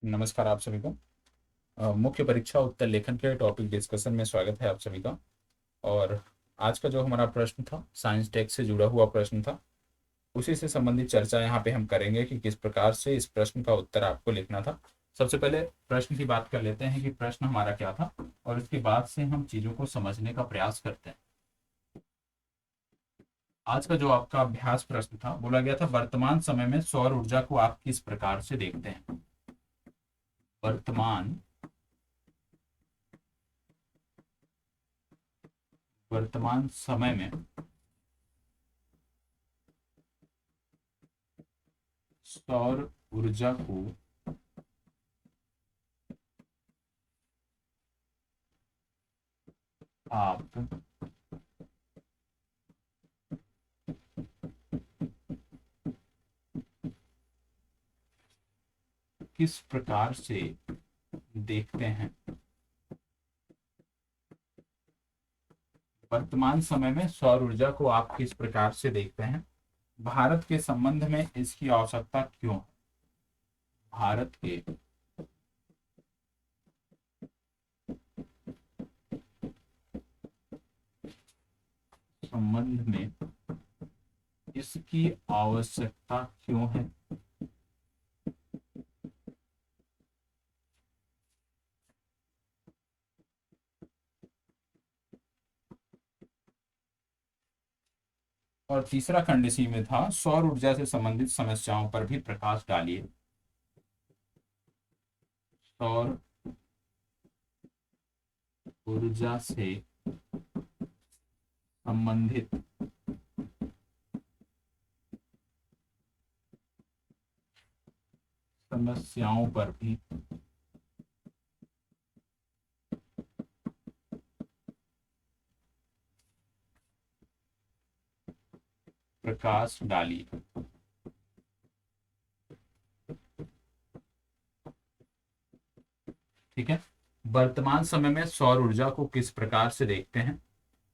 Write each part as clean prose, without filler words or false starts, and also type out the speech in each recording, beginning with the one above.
नमस्कार आप सभी को। मुख्य परीक्षा उत्तर लेखन के टॉपिक डिस्कशन में स्वागत है आप सभी का। और आज का जो हमारा प्रश्न था साइंस टेक्स्ट से जुड़ा हुआ प्रश्न था, उसी से संबंधित चर्चा यहाँ पे हम करेंगे कि किस प्रकार से इस प्रश्न का उत्तर आपको लिखना था। सबसे पहले प्रश्न की बात कर लेते हैं कि प्रश्न हमारा क्या था, और उसके बाद से हम चीज़ों को समझने का प्रयास करते हैं। आज का जो आपका अभ्यास प्रश्न था, बोला गया था वर्तमान समय में सौर ऊर्जा को आप किस प्रकार से देखते हैं। वर्तमान वर्तमान समय में सौर ऊर्जा को आप किस प्रकार से देखते हैं। वर्तमान समय में सौर ऊर्जा को आप किस प्रकार से देखते हैं, भारत के संबंध में इसकी आवश्यकता क्यों है। भारत के संबंध में इसकी आवश्यकता क्यों है। और तीसरा खंड इसी में था, सौर ऊर्जा से संबंधित समस्याओं पर भी प्रकाश डालिए। सौर ऊर्जा से संबंधित समस्याओं पर भी प्रकाश डालिए। ठीक है, वर्तमान समय में सौर ऊर्जा को किस प्रकार से देखते हैं,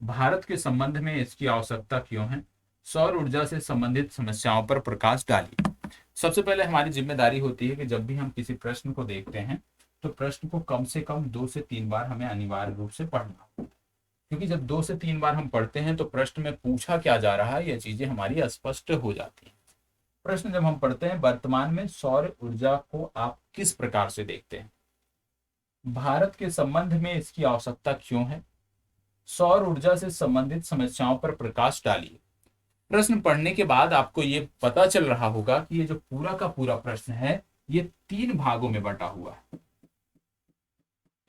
भारत के संबंध में इसकी आवश्यकता क्यों है, सौर ऊर्जा से संबंधित समस्याओं पर प्रकाश डालिए। सबसे पहले हमारी जिम्मेदारी होती है कि जब भी हम किसी प्रश्न को देखते हैं तो प्रश्न को कम से कम 2 से 3 बार हमें अनिवार्य रूप से पढ़ना, क्योंकि जब 2 से 3 बार हम पढ़ते हैं तो प्रश्न में पूछा क्या जा रहा है यह चीजें हमारी स्पष्ट हो जाती हैं। प्रश्न जब हम पढ़ते हैं, वर्तमान में सौर ऊर्जा को आप किस प्रकार से देखते हैं, भारत के संबंध में इसकी आवश्यकता क्यों है, सौर ऊर्जा से संबंधित समस्याओं पर प्रकाश डालिए। प्रश्न पढ़ने के बाद आपको ये पता चल रहा होगा कि ये जो पूरा का पूरा प्रश्न है ये 3 भागों में बटा हुआ है।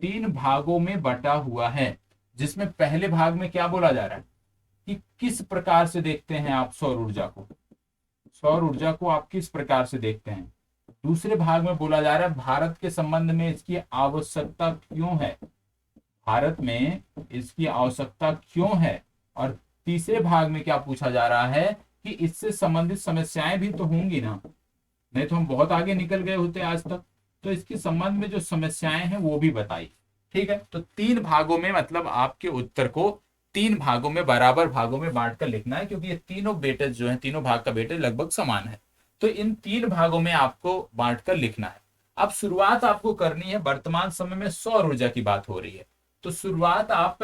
3 भागों में बटा हुआ है, जिसमें पहले भाग में क्या बोला जा रहा है कि किस प्रकार से देखते हैं आप सौर ऊर्जा को, सौर ऊर्जा को आप किस प्रकार से देखते हैं। दूसरे भाग में बोला जा रहा है भारत के संबंध में इसकी आवश्यकता क्यों है, भारत में इसकी आवश्यकता क्यों है। और तीसरे भाग में क्या पूछा जा रहा है कि इससे संबंधित समस्याएं भी तो होंगी ना, नहीं तो हम बहुत आगे निकल गए होते आज तक। तो इसके संबंध में जो समस्याएं हैं वो भी बताइए। ठीक है, तो 3 भागों में मतलब आपके उत्तर को 3 भागों में बराबर भागों में बांटकर लिखना है, क्योंकि ये तीनों वेटेज जो है, तीनों भाग का वेटेज लगभग समान है। तो इन 3 भागों में आपको बांटकर लिखना है। अब शुरुआत आपको करनी है, वर्तमान समय में सौर ऊर्जा की बात हो रही है तो शुरुआत आप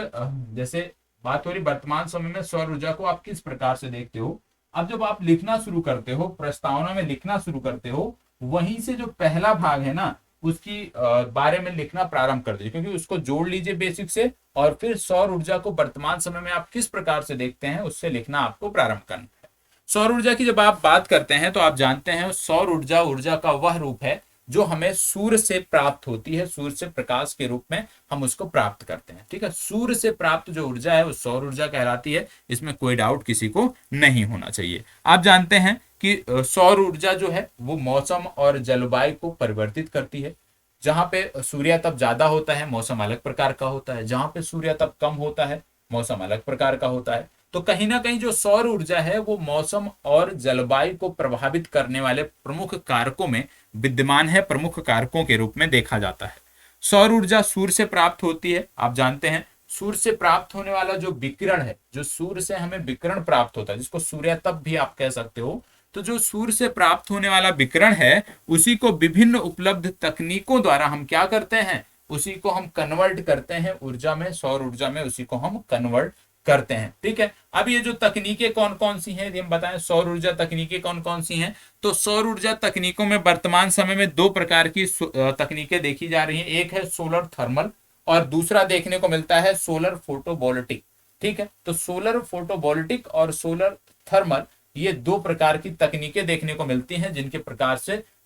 जैसे बात हो रही वर्तमान समय में सौर ऊर्जा को आप किस प्रकार से देखते हो। अब जब आप लिखना शुरू करते हो, प्रस्तावना में लिखना शुरू करते हो, वहीं से जो पहला भाग है ना उसकी बारे में लिखना प्रारंभ कर दीजिए, क्योंकि उसको जोड़ लीजिए बेसिक से, और फिर सौर ऊर्जा को वर्तमान समय में आप किस प्रकार से देखते हैं उससे लिखना आपको प्रारंभ करना है। सौर ऊर्जा की जब आप बात करते हैं तो आप जानते हैं सौर ऊर्जा ऊर्जा का वह रूप है जो हमें सूर्य से प्राप्त होती है, सूर्य से प्रकाश के रूप में हम उसको प्राप्त करते हैं। ठीक है, सूर्य से प्राप्त जो ऊर्जा है वो सौर ऊर्जा कहलाती है, इसमें कोई डाउट किसी को नहीं होना चाहिए। आप जानते हैं कि सौर ऊर्जा जो है वो मौसम और जलवायु को परिवर्तित करती है। जहां पे सूर्य तप ज्यादा होता है मौसम अलग प्रकार का होता है, जहां पे सूर्य तप कम होता है मौसम अलग प्रकार का होता है। तो कहीं ना कहीं जो सौर ऊर्जा है वो मौसम और जलवायु को प्रभावित करने वाले प्रमुख कारकों में विद्यमान है, प्रमुख कारकों के रूप में देखा जाता है। सौर ऊर्जा सूर्य से प्राप्त होती है। आप जानते हैं सूर्य से प्राप्त होने वाला जो विकिरण है, जो सूर्य से हमें विकिरण प्राप्त होता है, जिसको सूर्य तप भी आप कह सकते हो, तो जो सूर्य से प्राप्त होने वाला विकिरण है उसी को विभिन्न उपलब्ध तकनीकों द्वारा हम क्या करते हैं, उसी को हम कन्वर्ट करते हैं ऊर्जा में, सौर ऊर्जा में उसी को हम कन्वर्ट करते हैं। ठीक है, अब ये जो तकनीकें कौन कौन सी हैं यदि हम बताएं, सौर ऊर्जा तकनीकें कौन कौन सी हैं, तो सौर ऊर्जा तकनीकों में वर्तमान समय में दो प्रकार की तकनीकें देखी जा रही हैं। एक है सोलर थर्मल और दूसरा देखने को मिलता है सोलर फोटोवोल्टिक। ठीक है, तो सोलर फोटोवोल्टिक और सोलर थर्मल ये दो प्रकार की तकनीकें देखने को मिलती हैं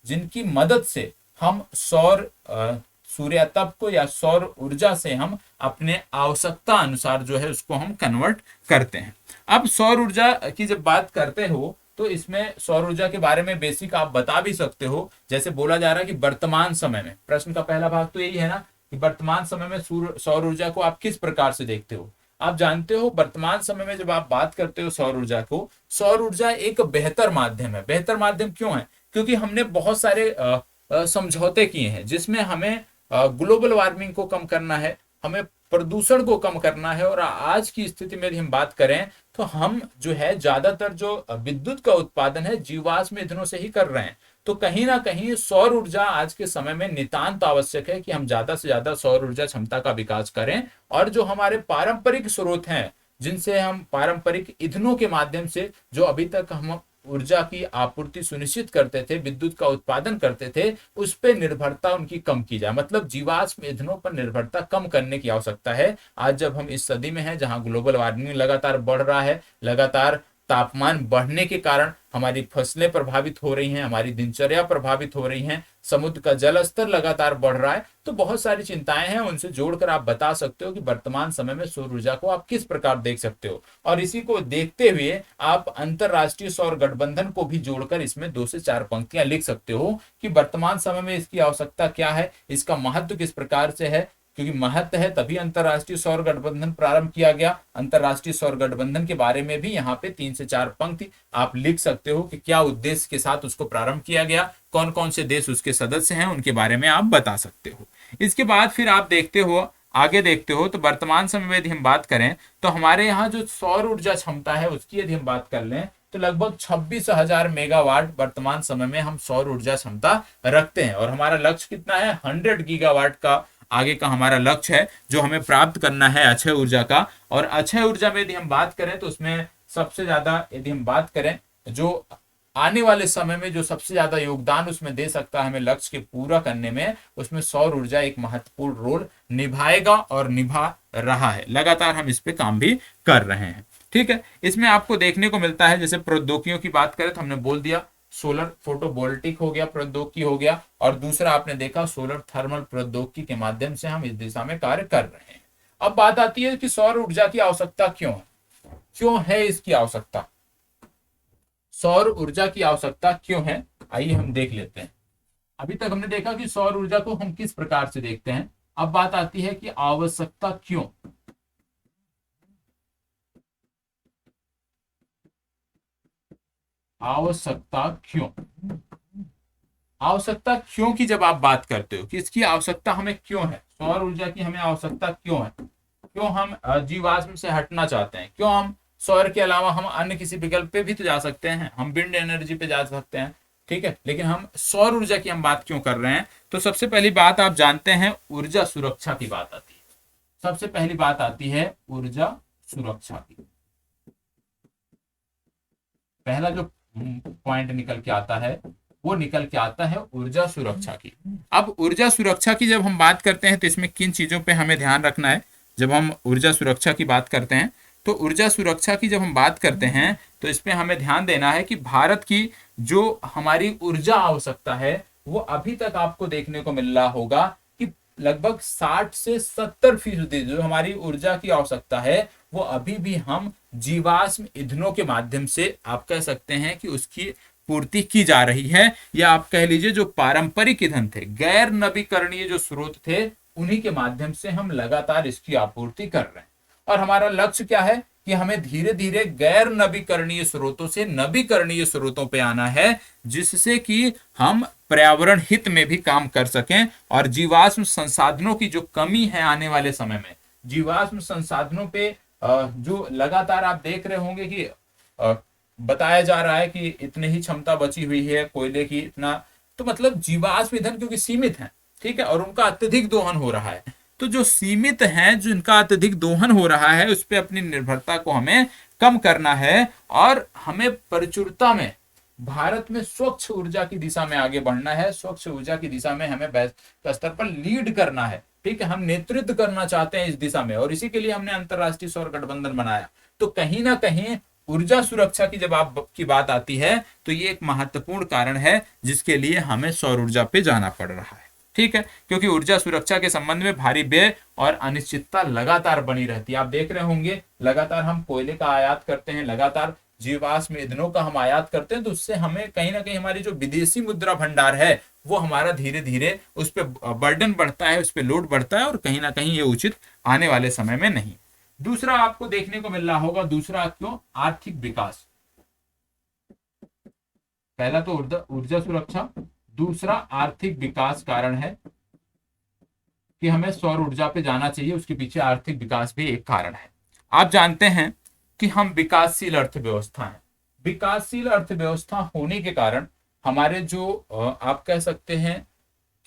जिनकी मदद से हम सूर्य तप को या सौर ऊर्जा से हम अपने आवश्यकता अनुसार जो है उसको हम कन्वर्ट करते हैं। अब सौर ऊर्जा की जब बात करते हो तो इसमें सौर ऊर्जा के बारे में बेसिक आप बता भी सकते हो। जैसे बोला जा रहा है कि वर्तमान समय में, प्रश्न का पहला भाग तो यही है ना कि वर्तमान समय में सौर ऊर्जा को आप किस प्रकार से देखते हो। आप जानते हो वर्तमान समय में जब आप बात करते हो सौर ऊर्जा को, सौर ऊर्जा एक बेहतर माध्यम है। बेहतर माध्यम क्यों है? क्योंकि हमने बहुत सारे समझौते किए हैं जिसमें हमें ग्लोबल वार्मिंग को कम करना है, हमें प्रदूषण को कम करना है। और आज की स्थिति में यदि हम बात करें तो हम जो है ज्यादातर जो विद्युत का उत्पादन है जीवाश्म ईंधनों से ही कर रहे हैं। तो कहीं ना कहीं सौर ऊर्जा आज के समय में नितांत आवश्यक है कि हम ज्यादा से ज्यादा सौर ऊर्जा क्षमता का विकास करें। और जो हमारे पारंपरिक स्रोत हैं जिनसे हम पारंपरिक ईंधनों के माध्यम से जो अभी तक हम ऊर्जा की आपूर्ति सुनिश्चित करते थे, विद्युत का उत्पादन करते थे, उस पर निर्भरता उनकी कम की जाए। मतलब जीवाश्म ईंधनों पर निर्भरता कम करने की आवश्यकता है। आज जब हम इस सदी में हैं जहां ग्लोबल वार्मिंग लगातार बढ़ रहा है, लगातार तापमान बढ़ने के कारण हमारी फसलें प्रभावित हो रही हैं, हमारी दिनचर्या प्रभावित हो रही हैं, समुद्र का जल स्तर लगातार बढ़ रहा है, तो बहुत सारी चिंताएं हैं। उनसे जोड़कर आप बता सकते हो कि वर्तमान समय में सौर ऊर्जा को आप किस प्रकार देख सकते हो। और इसी को देखते हुए आप अंतरराष्ट्रीय सौर गठबंधन को भी जोड़कर इसमें 2 से 4 पंक्तियां लिख सकते हो कि वर्तमान समय में इसकी आवश्यकता क्या है, इसका महत्व किस प्रकार से है। क्योंकि महत्व है तभी अंतरराष्ट्रीय सौर गठबंधन प्रारंभ किया गया। अंतरराष्ट्रीय सौर गठबंधन के बारे में भी यहाँ पे 3 से 4 पंक्ति आप लिख सकते हो कि क्या उद्देश्य के साथ उसको प्रारंभ किया गया, कौन कौन से देश उसके सदस्य हैं, उनके बारे में आप बता सकते हो। इसके बाद फिर आप देखते हो, आगे देखते हो तो वर्तमान समय में यदि हम बात करें तो हमारे यहाँ जो सौर ऊर्जा क्षमता है उसकी यदि हम बात कर लें तो लगभग 26,000 मेगावाट वर्तमान समय में हम सौर ऊर्जा क्षमता रखते हैं। और हमारा लक्ष्य कितना है? 100 गीगावाट का आगे का हमारा लक्ष्य है जो हमें प्राप्त करना है अक्षय ऊर्जा का। और अक्षय ऊर्जा में यदि हम बात करें तो उसमें सबसे ज्यादा यदि हम बात करें जो आने वाले समय में जो सबसे ज्यादा योगदान उसमें दे सकता है हमें लक्ष्य के पूरा करने में, उसमें सौर ऊर्जा एक महत्वपूर्ण रोल निभाएगा और निभा रहा है। लगातार हम इस पे काम भी कर रहे हैं। ठीक है, इसमें आपको देखने को मिलता है जैसे प्रौद्योगिकियों की बात करें तो हमने बोल दिया सोलर फोटोवोल्टिक हो गया, प्रौद्योगिकी हो गया, और दूसरा आपने देखा सोलर थर्मल प्रौद्योगिकी के माध्यम से हम इस दिशा में कार्य कर रहे हैं। अब बात आती है कि सौर ऊर्जा की आवश्यकता क्यों है, क्यों है इसकी आवश्यकता, सौर ऊर्जा की आवश्यकता क्यों है, आइए हम देख लेते हैं। अभी तक हमने देखा कि सौर ऊर्जा को हम किस प्रकार से देखते हैं। अब बात आती है कि आवश्यकता क्यों, आवश्यकता क्यों, आवश्यकता क्यों की जब आप बात करते हो कि इसकी आवश्यकता हमें क्यों है, सौर ऊर्जा की हमें आवश्यकता क्यों है, क्यों हम जीवाश्म से हटना चाहते हैं, क्यों हम सौर के अलावा हम अन्य किसी विकल्प पे भी तो जा सकते हैं, हम विंड एनर्जी पे जा सकते हैं। ठीक है, लेकिन हम सौर ऊर्जा की हम बात क्यों कर रहे हैं? तो सबसे पहली बात आप जानते हैं ऊर्जा सुरक्षा की बात आती है। सबसे पहली बात आती है ऊर्जा सुरक्षा की। पहला जो पॉइंट निकल के आता है वो निकल के आता है ऊर्जा सुरक्षा की। अब ऊर्जा सुरक्षा की जब हम बात करते हैं तो इसमें किन चीजों पे हमें ध्यान रखना है? जब हम ऊर्जा सुरक्षा की बात करते हैं तो ऊर्जा सुरक्षा की जब हम बात करते हैं तो इसमें हमें ध्यान देना है कि भारत की जो हमारी ऊर्जा आवश्यकता है वो अभी तक आपको देखने को मिल रहा होगा कि लगभग 60 से 70% जो हमारी ऊर्जा की आवश्यकता है वो अभी भी हम जीवाश्म ईंधनों के माध्यम से आप कह सकते हैं कि उसकी पूर्ति की जा रही है, या आप कह लीजिए जो पारंपरिक ईंधन थे, गैर नवीकरणीय जो स्रोत थे, उन्हीं के माध्यम से हम लगातार इसकी आपूर्ति कर रहे हैं। और हमारा लक्ष्य क्या है कि हमें धीरे धीरे गैर नवीकरणीय स्रोतों से नवीकरणीय स्रोतों पे आना है, जिससे कि हम पर्यावरण हित में भी काम कर सकें और जीवाश्म संसाधनों की जो कमी है आने वाले समय में, जीवाश्म संसाधनों पे जो लगातार आप देख रहे होंगे कि बताया जा रहा है कि इतनी ही क्षमता बची हुई है कोयले की, इतना, तो मतलब जीवाश्म ईंधन क्योंकि सीमित है, ठीक है, और उनका अत्यधिक दोहन हो रहा है, तो जो सीमित है, जो इनका अत्यधिक दोहन हो रहा है, उस पर अपनी निर्भरता को हमें कम करना है, और हमें प्रचुरता में भारत में स्वच्छ ऊर्जा की दिशा में आगे बढ़ना है। स्वच्छ ऊर्जा की दिशा में हमें वैश्विक स्तर पर लीड करना है, ठीक है, हम नेतृत्व करना चाहते हैं इस दिशा में, और इसी के लिए हमने अंतरराष्ट्रीय सौर गठबंधन बनाया। तो कहीं ना कहीं ऊर्जा सुरक्षा की जब आप की बात आती है, तो ये एक महत्वपूर्ण कारण है जिसके लिए हमें सौर ऊर्जा पे जाना पड़ रहा है, ठीक है, क्योंकि ऊर्जा सुरक्षा के संबंध में भारी व्यय और अनिश्चितता लगातार बनी रहती है। आप देख रहे होंगे लगातार हम कोयले का आयात करते हैं, लगातार जीवाश्म ईंधनों का हम आयात करते हैं, तो उससे हमें कहीं ना कहीं हमारी जो विदेशी मुद्रा भंडार है वो हमारा धीरे धीरे उस पर बर्डन बढ़ता है, उस पर लोड बढ़ता है, और कहीं ना कहीं ये उचित आने वाले समय में नहीं। दूसरा आपको देखने को मिल रहा होगा, दूसरा क्यों, आर्थिक विकास। पहला तो ऊर्जा सुरक्षा, दूसरा आर्थिक विकास कारण है कि हमें सौर ऊर्जा पे जाना चाहिए, उसके पीछे आर्थिक विकास भी एक कारण है। आप जानते हैं कि हम विकासशील अर्थव्यवस्था हैं। विकासशील अर्थव्यवस्था होने के कारण हमारे जो आप कह सकते हैं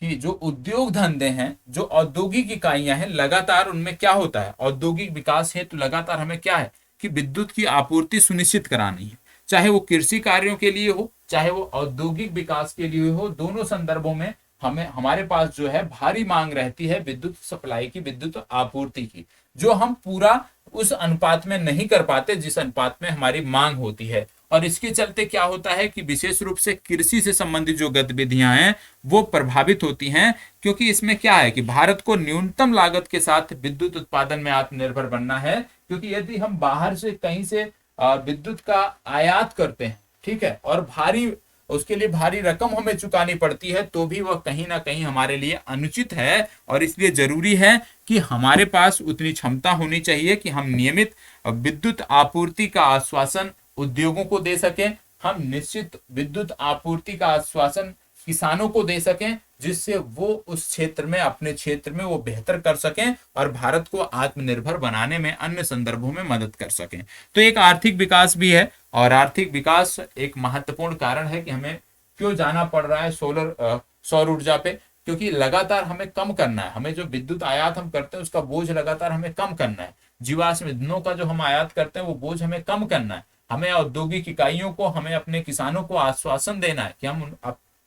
कि जो उद्योग धंधे हैं, जो औद्योगिक इकाइयां हैं, लगातार उनमें क्या होता है, औद्योगिक विकास है, तो लगातार हमें क्या है कि विद्युत की आपूर्ति सुनिश्चित करानी है, चाहे वो कृषि कार्यों के लिए हो, चाहे वो औद्योगिक विकास के लिए हो, दोनों संदर्भों में हमें हमारे पास जो है भारी मांग रहती है विद्युत सप्लाई की, विद्युत आपूर्ति की, जो हम पूरा उस अनुपात में नहीं कर पाते जिस अनुपात में हमारी मांग होती है। और इसके चलते क्या होता है कि विशेष रूप से कृषि से संबंधित जो गतिविधियां हैं वो प्रभावित होती हैं, क्योंकि इसमें क्या है कि भारत को न्यूनतम लागत के साथ विद्युत उत्पादन में आत्मनिर्भर बनना है, क्योंकि यदि हम बाहर से कहीं से विद्युत का आयात करते हैं, ठीक है, और भारी उसके लिए भारी रकम हमें चुकानी पड़ती है, तो भी वह कहीं ना कहीं हमारे लिए अनुचित है। और इसलिए जरूरी है कि हमारे पास उतनी क्षमता होनी चाहिए कि हम नियमित विद्युत आपूर्ति का आश्वासन उद्योगों को दे सकें, हम निश्चित विद्युत आपूर्ति का आश्वासन किसानों को दे सकें, जिससे वो उस क्षेत्र में, अपने क्षेत्र में वो बेहतर कर सकें और भारत को आत्मनिर्भर बनाने में अन्य संदर्भों में मदद कर सकें। तो एक आर्थिक विकास भी है, और आर्थिक विकास एक महत्वपूर्ण कारण है कि हमें क्यों जाना पड़ रहा है सौर ऊर्जा पे, क्योंकि लगातार हमें कम करना है, हमें जो विद्युत आयात हम करते हैं उसका बोझ लगातार हमें कम करना है, जीवाश्म ईंधनों का जो हम आयात करते हैं वो बोझ हमें कम करना है, हमें औद्योगिक इकाइयों को, हमें अपने किसानों को आश्वासन देना है कि हम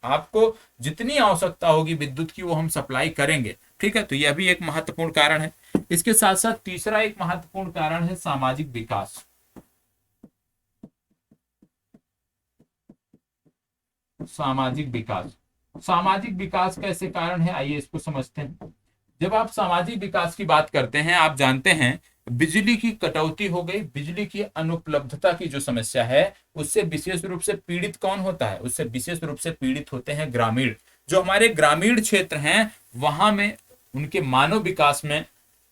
आपको जितनी आवश्यकता होगी विद्युत की वो हम सप्लाई करेंगे, ठीक है। तो यह भी एक महत्वपूर्ण कारण है। इसके साथ साथ तीसरा एक महत्वपूर्ण कारण है सामाजिक विकास। सामाजिक विकास, सामाजिक विकास का ऐसे कारण है, आइए इसको समझते हैं। जब आप सामाजिक विकास की बात करते हैं, आप जानते हैं बिजली की कटौती हो गई, बिजली की अनुपलब्धता की जो समस्या है, उससे विशेष रूप से पीड़ित कौन होता है, उससे विशेष रूप से पीड़ित होते हैं ग्रामीण। जो हमारे ग्रामीण क्षेत्र हैं वहां में उनके मानव विकास में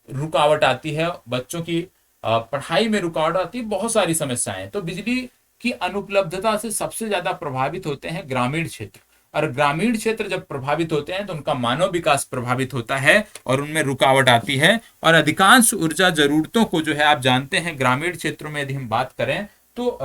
रुकावट आती है, बच्चों की पढ़ाई में रुकावट आती है, बहुत सारी समस्याएं हैं। तो बिजली की अनुपलब्धता से सबसे ज्यादा प्रभावित होते हैं ग्रामीण क्षेत्र, और ग्रामीण क्षेत्र जब प्रभावित होते हैं तो उनका मानव विकास प्रभावित होता है और उनमें रुकावट आती है। और अधिकांश ऊर्जा जरूरतों को जो है आप जानते हैं ग्रामीण क्षेत्रों में यदि हम बात करें तो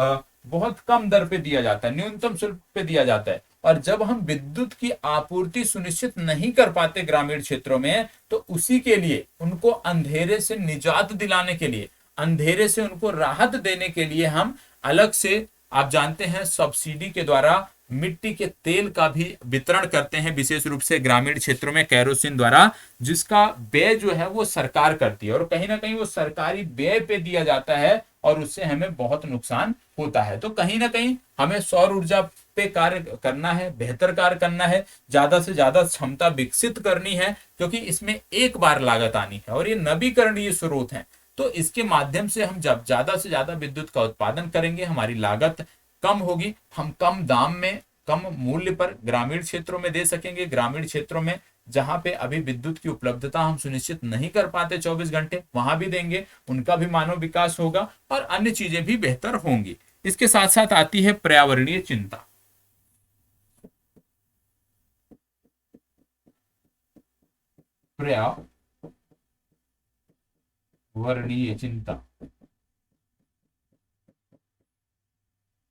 बहुत कम दर पे दिया जाता है, न्यूनतम शुल्क पे दिया जाता है। और जब हम विद्युत की आपूर्ति सुनिश्चित नहीं कर पाते ग्रामीण क्षेत्रों में, तो उसी के लिए उनको अंधेरे से निजात दिलाने के लिए, अंधेरे से उनको राहत देने के लिए हम अलग से, आप जानते हैं, सब्सिडी के द्वारा मिट्टी के तेल का भी वितरण करते हैं, विशेष रूप से ग्रामीण क्षेत्रों में केरोसिन द्वारा, जिसका व्यय जो है वो सरकार करती है, और कहीं ना कहीं वो सरकारी व्यय पे दिया जाता है और उससे हमें बहुत नुकसान होता है। तो कहीं ना कहीं हमें सौर ऊर्जा पे कार्य करना है, बेहतर कार्य करना है, ज्यादा से ज्यादा क्षमता विकसित करनी है, क्योंकि इसमें एक बार लागत आनी है और ये नवीकरणीय स्रोत है। तो इसके माध्यम से हम जब ज्यादा से ज्यादा विद्युत का उत्पादन करेंगे, हमारी लागत कम होगी, हम कम दाम में, कम मूल्य पर ग्रामीण क्षेत्रों में दे सकेंगे। ग्रामीण क्षेत्रों में जहां पे अभी विद्युत की उपलब्धता हम सुनिश्चित नहीं कर पाते 24 घंटे, वहां भी देंगे, उनका भी मानव विकास होगा और अन्य चीजें भी बेहतर होंगी। इसके साथ साथ आती है पर्यावरणीय चिंता। पर्यावरणीय चिंता,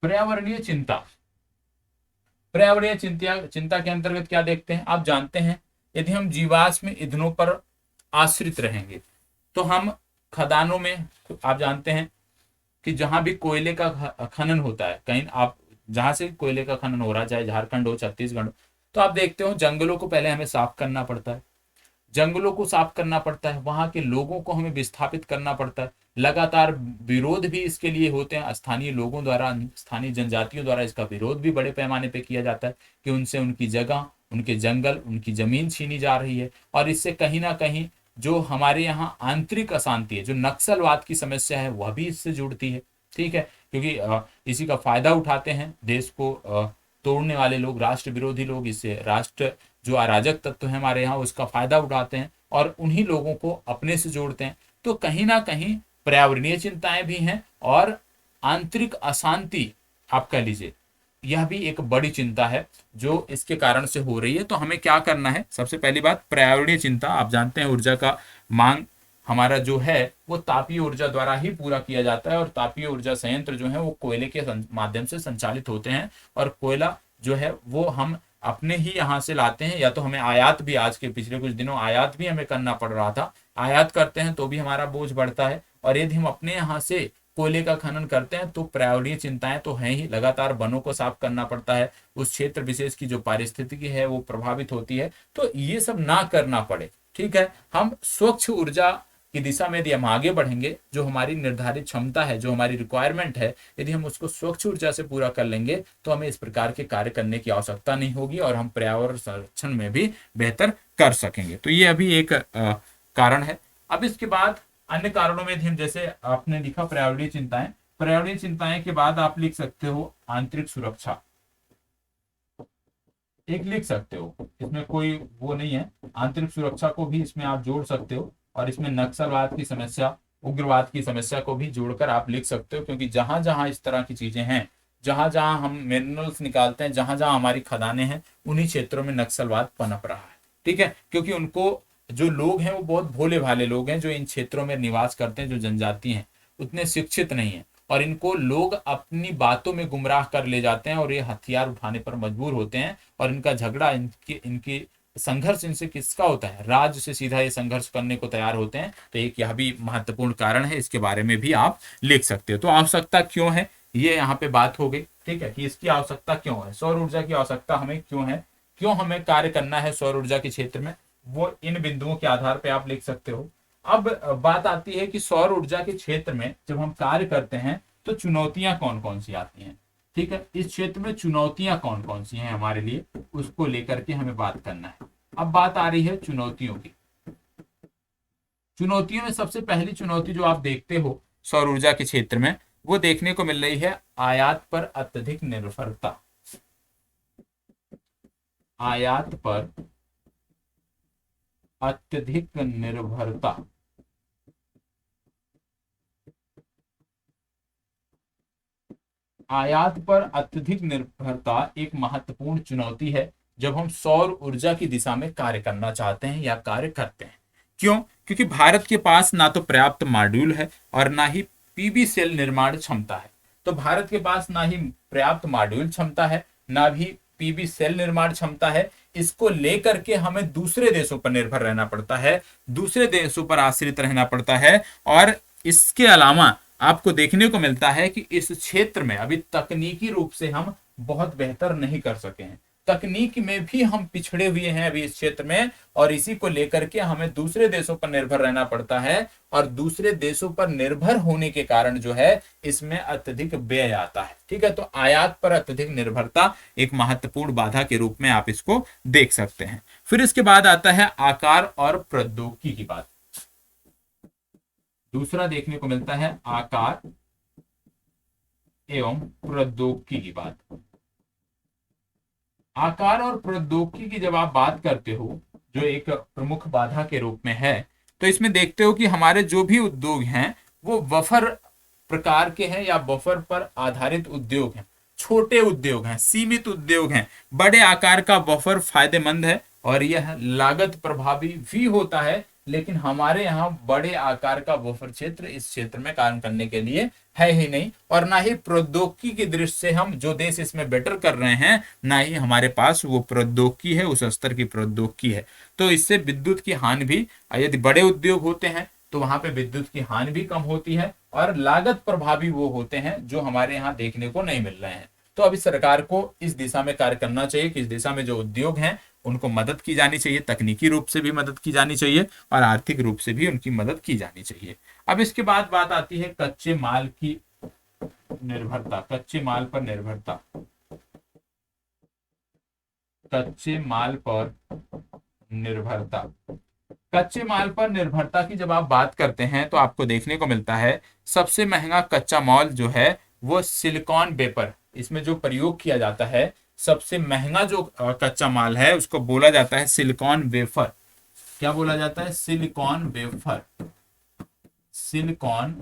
पर्यावरणीय चिंता। पर्यावरणीय चिंता चिंता के अंतर्गत क्या देखते हैं, आप जानते हैं यदि हम जीवाश्म ईंधनों पर आश्रित रहेंगे तो हम खदानों में, तो आप जानते हैं कि जहां भी कोयले का खनन होता है, कहीं आप जहां से कोयले का खनन हो रहा है, चाहे झारखंड हो छत्तीसगढ़ हो, तो आप देखते हो जंगलों को पहले हमें साफ करना पड़ता है, जंगलों को साफ करना पड़ता है, वहां के लोगों को हमें विस्थापित करना पड़ता है, लगातार विरोध भी इसके लिए होते हैं, स्थानीय लोगों द्वारा, स्थानीय जनजातियों द्वारा इसका विरोध भी बड़े पैमाने पे किया जाता है कि उनसे उनकी जगह, उनके जंगल, उनकी जमीन छीनी जा रही है। और इससे कहीं ना कहीं जो हमारे यहाँ आंतरिक अशांति है, जो नक्सलवाद की समस्या है, वह भी इससे जुड़ती है। ठीक है, क्योंकि इसी का फायदा उठाते हैं देश को तोड़ने वाले लोग, राष्ट्र विरोधी लोग, इससे राष्ट्र जो अराजक तत्व है हमारे यहाँ उसका फायदा उठाते हैं और उन्हीं लोगों को अपने से जोड़ते हैं। तो कहीं ना कहीं पर्यावरणीय चिंताएं भी हैं और आंतरिक अशांति आप कह लीजिए, यह भी एक बड़ी चिंता है जो इसके कारण से हो रही है। तो हमें क्या करना है, सबसे पहली बात पर्यावरणीय चिंता, आप जानते हैं ऊर्जा का मांग हमारा जो है वो तापीय ऊर्जा द्वारा ही पूरा किया जाता है और तापीय ऊर्जा संयंत्र जो है वो कोयले के माध्यम से संचालित होते हैं और कोयला जो है वो हम अपने ही यहाँ से लाते हैं, या तो हमें आयात भी, आज के पिछले कुछ दिनों आयात भी हमें करना पड़ रहा था, आयात करते हैं तो भी हमारा बोझ बढ़ता है। और यदि हम अपने यहाँ से कोयले का खनन करते हैं तो पर्यावरणीय चिंताएं तो हैं ही, लगातार वनों को साफ करना पड़ता है, उस क्षेत्र विशेष की जो पारिस्थितिकी है वो प्रभावित होती है। तो ये सब ना करना पड़े, ठीक है, हम स्वच्छ ऊर्जा की दिशा में यदि हम आगे बढ़ेंगे, जो हमारी निर्धारित क्षमता है, जो हमारी रिक्वायरमेंट है, यदि हम उसको स्वच्छ ऊर्जा से पूरा कर लेंगे तो हमें इस प्रकार के कार्य करने की आवश्यकता नहीं होगी और हम पर्यावरण संरक्षण में भी बेहतर कर सकेंगे। तो ये अभी एक कारण है। अब इसके बाद अन्य कारणों में हम, जैसे आपने लिखा पर्यावरणीय चिंताएं, पर्यावरणीय चिंताएं के बाद आप लिख सकते हो आंतरिक सुरक्षा, एक लिख सकते हो, इसमें कोई वो नहीं है, आंतरिक सुरक्षा को भी इसमें आप जोड़ सकते हो और इसमें नक्सलवाद की समस्या, उग्रवाद की समस्या को भी जोड़कर आप लिख सकते हो, क्योंकि जहां जहां इस तरह की चीजें हैं, जहां जहां हम मिनरल्स निकालते हैं, जहां जहां हमारी खदानें हैं, उन्हीं क्षेत्रों में नक्सलवाद पनप रहा है। ठीक है, क्योंकि उनको जो लोग हैं वो बहुत भोले भाले लोग हैं जो इन क्षेत्रों में निवास करते हैं, जो जनजाति हैं उतने शिक्षित नहीं है और इनको लोग अपनी बातों में गुमराह कर ले जाते हैं और ये हथियार उठाने पर मजबूर होते हैं और इनका झगड़ा, इनकी संघर्ष इनसे किसका होता है, राज्य से सीधा ये संघर्ष करने को तैयार होते हैं। तो एक यह भी महत्वपूर्ण कारण है, इसके बारे में भी आप लिख सकते हो। तो आवश्यकता क्यों है, ये यहाँ पे बात हो गई, ठीक है, कि इसकी आवश्यकता क्यों है, सौर ऊर्जा की आवश्यकता हमें क्यों है, क्यों हमें कार्य करना है सौर ऊर्जा के क्षेत्र में, वो इन बिंदुओं के आधार पर आप लिख सकते हो। अब बात आती है कि सौर ऊर्जा के क्षेत्र में जब हम कार्य करते हैं तो चुनौतियां कौन कौन सी आती हैं। ठीक है, इस क्षेत्र में चुनौतियां कौन कौन सी हैं हमारे लिए, उसको लेकर के हमें बात करना है। अब बात आ रही है चुनौतियों की। चुनौतियों में सबसे पहली चुनौती जो आप देखते हो सौर ऊर्जा के क्षेत्र में, वो देखने को मिल रही है आयात पर अत्यधिक निर्भरता। आयात पर अत्यधिक निर्भरता, आयात पर अत्यधिक निर्भरता एक महत्वपूर्ण चुनौती है जब हम सौर ऊर्जा की दिशा में कार्य करना चाहते हैं या कार्य करते हैं। क्यों? क्योंकि भारत के पास ना तो पर्याप्त मॉड्यूल है और ना ही पीवी सेल निर्माण क्षमता है। तो भारत के पास ना ही पर्याप्त मॉड्यूल क्षमता है, ना भी पीवी सेल निर्माण क्षमता है। इसको लेकर के हमें दूसरे देशों पर निर्भर रहना पड़ता है, दूसरे देशों पर आश्रित रहना पड़ता है। और इसके अलावा आपको देखने को मिलता है कि इस क्षेत्र में अभी तकनीकी रूप से हम बहुत बेहतर नहीं कर सके हैं, तकनीक में भी हम पिछड़े हुए हैं अभी इस क्षेत्र में, और इसी को लेकर के हमें दूसरे देशों पर निर्भर रहना पड़ता है। और दूसरे देशों पर निर्भर होने के कारण जो है इसमें अत्यधिक व्यय आता है। ठीक है, तो आयात पर अत्यधिक निर्भरता एक महत्वपूर्ण बाधा के रूप में आप इसको देख सकते हैं। फिर इसके बाद आता है आकार और प्रौद्योगिकी की बात। दूसरा देखने को मिलता है आकार एवं प्रौद्योगिकी की बात। आकार और प्रौद्योगिकी की जब आप बात करते हो, जो एक प्रमुख बाधा के रूप में है, तो इसमें देखते हो कि हमारे जो भी उद्योग हैं वो बफर प्रकार के हैं या बफर पर आधारित उद्योग हैं, छोटे उद्योग हैं, सीमित उद्योग हैं। बड़े आकार का बफर फायदेमंद है और यह लागत प्रभावी भी होता है, लेकिन हमारे यहाँ बड़े आकार का बफर क्षेत्र इस क्षेत्र में काम करने के लिए है ही नहीं, और ना ही प्रौद्योगिकी की दृष्टि से हम जो देश इसमें बेटर कर रहे हैं, ना ही हमारे पास वो प्रौद्योगिकी है, उस स्तर की प्रौद्योगिकी है। तो इससे विद्युत की हानि भी, यदि बड़े उद्योग होते हैं तो वहां पे विद्युत की हानि भी कम होती है, और लागत प्रभावी वो होते हैं जो हमारे यहाँ देखने को नहीं मिल रहे हैं। तो अभी सरकार को इस दिशा में कार्य करना चाहिए कि इस दिशा में जो उद्योग हैं उनको मदद की जानी चाहिए, तकनीकी रूप से भी मदद की जानी चाहिए और आर्थिक रूप से भी उनकी मदद की जानी चाहिए। अब इसके बाद बात आती है कच्चे माल की निर्भरता, कच्चे माल पर निर्भरता। कच्चे माल पर निर्भरता, कच्चे माल पर निर्भरता की जब आप बात करते हैं तो आपको देखने को मिलता है सबसे महंगा कच्चा माल जो है वो सिलिकॉन वेपर, इसमें जो प्रयोग किया जाता है सबसे महंगा जो कच्चा माल है उसको बोला जाता है सिलिकॉन वेफर। क्या बोला जाता है? Silicon wafer, silicon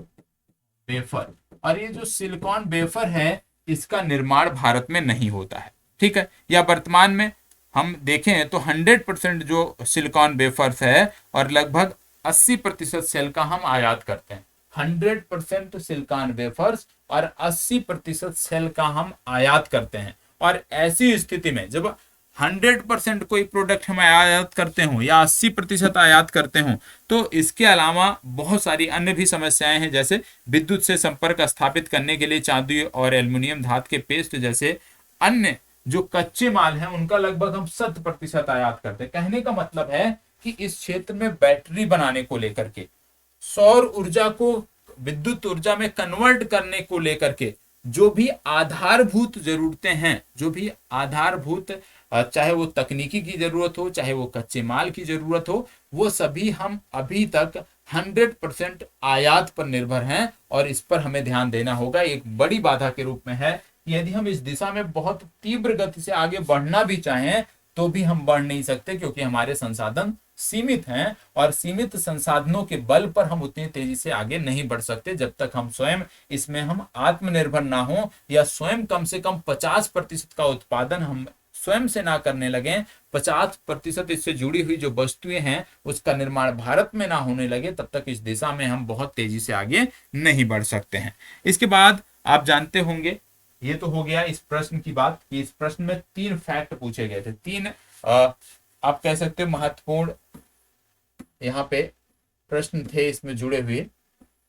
wafer. और ये जो सिलिकॉन वेफर है इसका निर्माण भारत में नहीं होता है, ठीक है। या वर्तमान में हम देखें तो 100% जो सिलिकॉन वेफर्स है और लगभग 80% सेल का हम आयात करते हैं। 100% सिलिकॉन वेफर्स और 80% सेल का हम आयात करते हैं। और ऐसी स्थिति में जब 100% कोई प्रोडक्ट हम आयात करते हो या 80% आयात करते हो तो इसके अलावा बहुत सारी अन्य भी समस्याएं हैं, जैसे विद्युत से संपर्क स्थापित करने के लिए चांदी और एल्युमिनियम धातु के पेस्ट जैसे अन्य जो कच्चे माल हैं उनका लगभग हम 100% आयात करते हैं। कहने का मतलब है कि इस क्षेत्र में बैटरी बनाने को लेकर के, सौर ऊर्जा को विद्युत ऊर्जा में कन्वर्ट करने को लेकर के जो भी आधारभूत जरूरतें हैं, जो भी आधारभूत, चाहे वो तकनीकी की जरूरत हो, चाहे वो कच्चे माल की जरूरत हो, वो सभी हम अभी तक 100% आयात पर निर्भर हैं और इस पर हमें ध्यान देना होगा। एक बड़ी बाधा के रूप में है कि यदि हम इस दिशा में बहुत तीव्र गति से आगे बढ़ना भी चाहें तो भी हम बढ़ नहीं सकते, क्योंकि हमारे संसाधन सीमित हैं और सीमित संसाधनों के बल पर हम उतनी तेजी से आगे नहीं बढ़ सकते जब तक हम स्वयं इसमें हम आत्मनिर्भर ना हो, या स्वयं कम से कम 50% का उत्पादन हम स्वयं से ना करने लगे, 50% इससे जुड़ी हुई जो वस्तुएं हैं उसका निर्माण भारत में ना होने लगे, तब तक इस दिशा में हम बहुत तेजी से आगे नहीं बढ़ सकते हैं। इसके बाद आप जानते होंगे, ये तो हो गया इस प्रश्न की बात कि इस प्रश्न में 3 फैक्ट पूछे गए थे, 3 आप कह सकते हो महत्वपूर्ण यहाँ पे प्रश्न थे इसमें जुड़े हुए,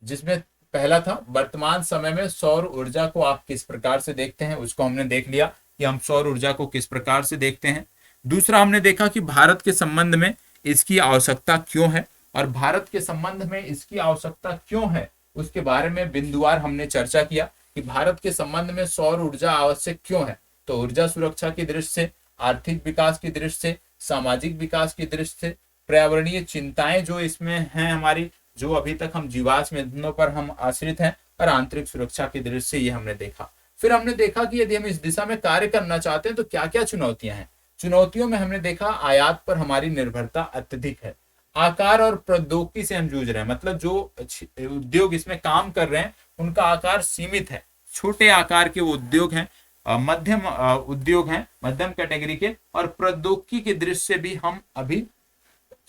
जिसमें पहला था वर्तमान समय में सौर ऊर्जा को आप किस प्रकार से देखते हैं, उसको हमने देख लिया कि हम सौर ऊर्जा को किस प्रकार से देखते हैं। दूसरा हमने देखा कि भारत के संबंध में इसकी आवश्यकता क्यों है, और भारत के संबंध में इसकी आवश्यकता क्यों है उसके बारे में बिंदुवार हमने चर्चा किया कि भारत के संबंध में सौर ऊर्जा आवश्यक क्यों है। तो ऊर्जा सुरक्षा की दृष्टि से, आर्थिक विकास की दृष्टि से, सामाजिक विकास की दृष्टि से, पर्यावरणीय चिंताएं जो इसमें हैं हमारी, जो अभी तक हम जीवाश्म ईंधनों पर हम आश्रित हैं, और आंतरिक सुरक्षा की दृष्टि से ये हमने देखा। फिर हमने देखा कि यदि हम इस दिशा में कार्य करना चाहते हैं तो क्या क्या चुनौतियां हैं। चुनौतियों में हमने देखा आयात पर हमारी निर्भरता अत्यधिक है, आकार और प्रौद्योगिकी से हम जूझ रहे हैं, मतलब जो उद्योग इसमें काम कर रहे हैं उनका आकार सीमित है, छोटे आकार के वो उद्योग हैं, मध्यम उद्योग हैं, मध्यम कैटेगरी के, और प्रौद्योगिकी की दृष्टि से भी हम अभी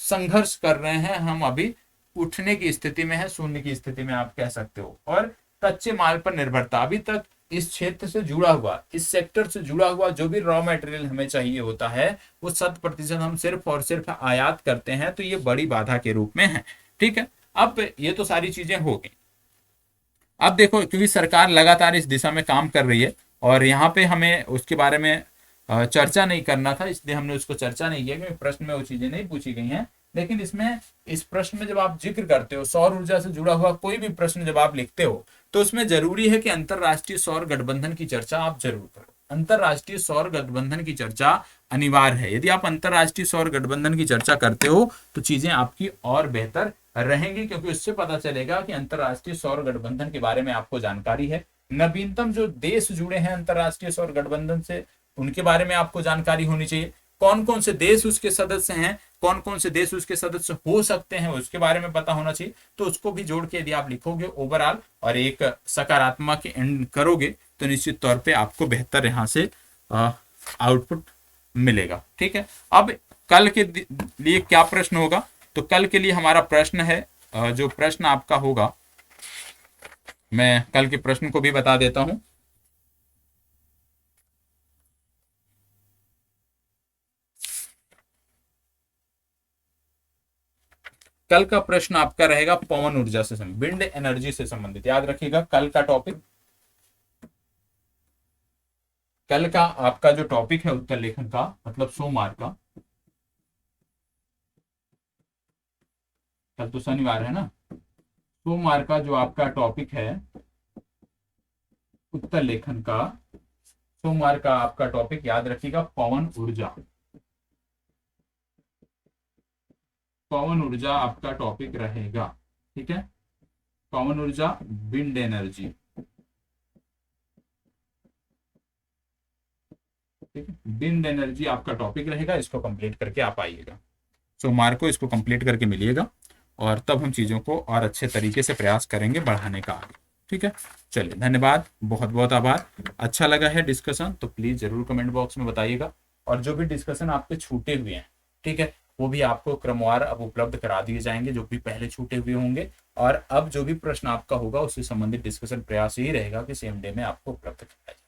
संघर्ष कर रहे हैं, हम अभी उठने की स्थिति में है, शून्य की स्थिति में आप कह सकते हो। और कच्चे माल पर निर्भरता, अभी तक इस क्षेत्र से जुड़ा हुआ, इस सेक्टर से जुड़ा हुआ जो भी रॉ मटेरियल हमें चाहिए होता है वो 100% हम सिर्फ और सिर्फ आयात करते हैं, तो ये बड़ी बाधा के रूप में है। ठीक है, अब ये तो सारी चीजें हो गई। अब देखो, क्योंकि सरकार लगातार इस दिशा में काम कर रही है और यहाँ पे हमें उसके बारे में चर्चा नहीं करना था, इसलिए हमने उसको चर्चा नहीं किया, क्योंकि प्रश्न में वो चीजें नहीं पूछी गई हैं। लेकिन इसमें, इस प्रश्न में जब आप जिक्र करते हो, सौर ऊर्जा से जुड़ा हुआ कोई भी प्रश्न जब आप लिखते हो तो उसमें जरूरी है कि अंतरराष्ट्रीय सौर गठबंधन की चर्चा आप जरूर करो। अंतरराष्ट्रीय सौर गठबंधन की चर्चा अनिवार्य है। यदि आप अंतरराष्ट्रीय सौर गठबंधन की चर्चा करते हो तो चीजें आपकी और बेहतर रहेंगी, क्योंकि उससे पता चलेगा कि अंतरराष्ट्रीय सौर गठबंधन के बारे में आपको जानकारी है। नवीनतम जो देश जुड़े हैं अंतरराष्ट्रीय सौर गठबंधन से, उनके बारे में आपको जानकारी होनी चाहिए। कौन कौन से देश उसके सदस्य हैं, कौन कौन से देश उसके सदस्य हो सकते हैं, उसके बारे में पता होना चाहिए। तो उसको भी जोड़ के यदि आप लिखोगे ओवरऑल और एक सकारात्मक एंड करोगे तो निश्चित तौर पे आपको बेहतर यहाँ से आउटपुट मिलेगा। ठीक है, अब कल के लिए क्या प्रश्न होगा तो कल के लिए हमारा प्रश्न है, जो प्रश्न आपका होगा, मैं कल के प्रश्न को भी बता देता हूं। कल का प्रश्न आपका रहेगा पवन ऊर्जा से संबंधित, विंड एनर्जी से संबंधित। याद रखिएगा कल का टॉपिक, कल का आपका जो टॉपिक है उत्तर लेखन का, मतलब सोमवार का, कल तो शनिवार है ना, सोमवार का जो आपका टॉपिक है उत्तर लेखन का, सोमवार का आपका टॉपिक याद रखिएगा पवन ऊर्जा। पवन ऊर्जा आपका टॉपिक रहेगा, ठीक है, पवन ऊर्जा, विंड एनर्जी, ठीक है, विंड एनर्जी आपका टॉपिक रहेगा। इसको कंप्लीट करके आप आइएगा सोमवार को, इसको कंप्लीट करके मिलिएगा, और तब हम चीज़ों को और अच्छे तरीके से प्रयास करेंगे बढ़ाने का आगे। ठीक है, चलिए धन्यवाद, बहुत बहुत आभार। अच्छा लगा है डिस्कशन तो प्लीज़ ज़रूर कमेंट बॉक्स में बताइएगा, और जो भी डिस्कशन आपके छूटे हुए हैं, ठीक है, वो भी आपको क्रमवार अब उपलब्ध करा दिए जाएंगे, जो भी पहले छूटे हुए होंगे। और अब जो भी प्रश्न आपका होगा उससे संबंधित डिस्कशन प्रयास यही रहेगा कि सेम डे में आपको उपलब्ध कराया जाए।